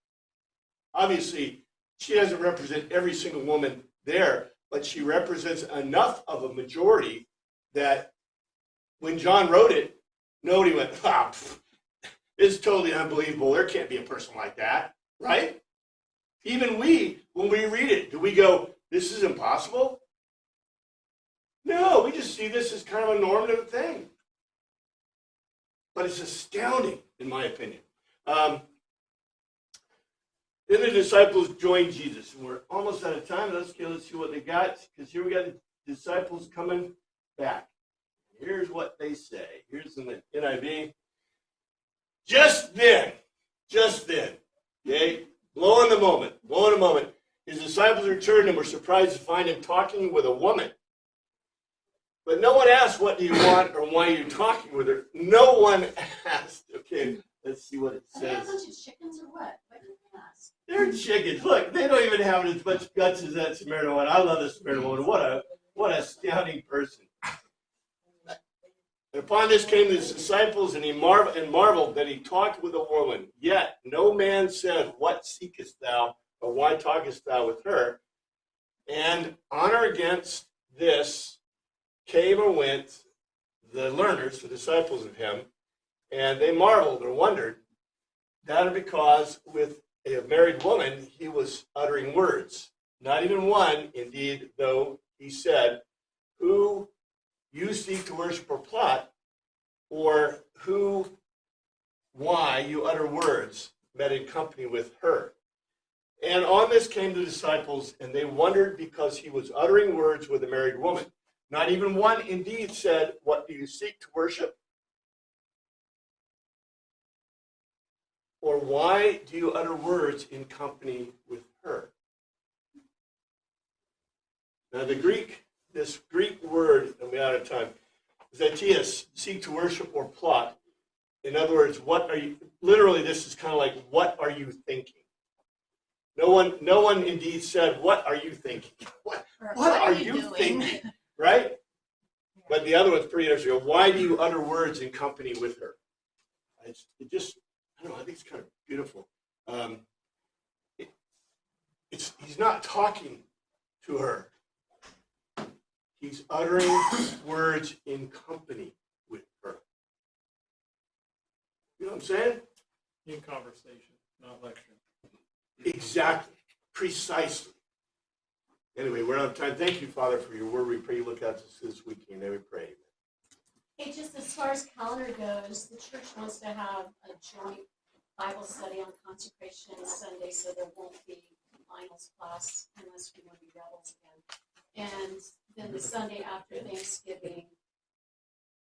Obviously, she doesn't represent every single woman there, but she represents enough of a majority that when John wrote it, nobody went, it's totally unbelievable. There can't be a person like that, right? Even we, when we read it, do we go, this is impossible? No, we just see this as kind of a normative thing. But it's astounding, in my opinion. Then the disciples joined Jesus. And we're almost out of time. Let's see what they got, because here we got the disciples coming back. Here's what they say. Here's in the NIV. Just then, okay, blowing the moment. His disciples returned and were surprised to find him talking with a woman. But no one asked, what do you want, or why are you talking with her? No one asked. Okay, let's see what it Are they a says. bunch of chickens or what? What did they ask? They're chickens. Look, they don't even have as much guts as that Samaritan woman. I love this Samaritan woman. What a astounding person. And upon this came his disciples, and he marveled that he talked with a woman. Yet no man said, what seekest thou, or why talkest thou with her? And on or against this came or went the learners, the disciples of him, and they marveled or wondered, that because with a married woman he was uttering words. Not even one, indeed, though he said, who you seek to worship or plot, or why you utter words, met in company with her. And on this came the disciples, and they wondered because he was uttering words with a married woman. Not even one indeed said, what do you seek to worship? Or why do you utter words in company with her? Now this Greek word, and we're out of time, zatias, seek to worship or plot. In other words, what are you, literally this is kind of like, what are you thinking? No one indeed said, what are you thinking? What are you doing? thinking? Right? But the other one's pretty interesting. Why do you utter words in company with her? I think it's kind of beautiful. He's not talking to her. He's uttering words in company with her. You know what I'm saying? In conversation, not lecturing. Exactly. Precisely. Anyway, we're out of time. Thank you, Father, for your word. We pray you look out this weekend. We pray. Hey, just as far as calendar goes, the church wants to have a joint Bible study on consecration Sunday, so there won't be finals class unless we want to be rebels again. And then the Sunday after Thanksgiving,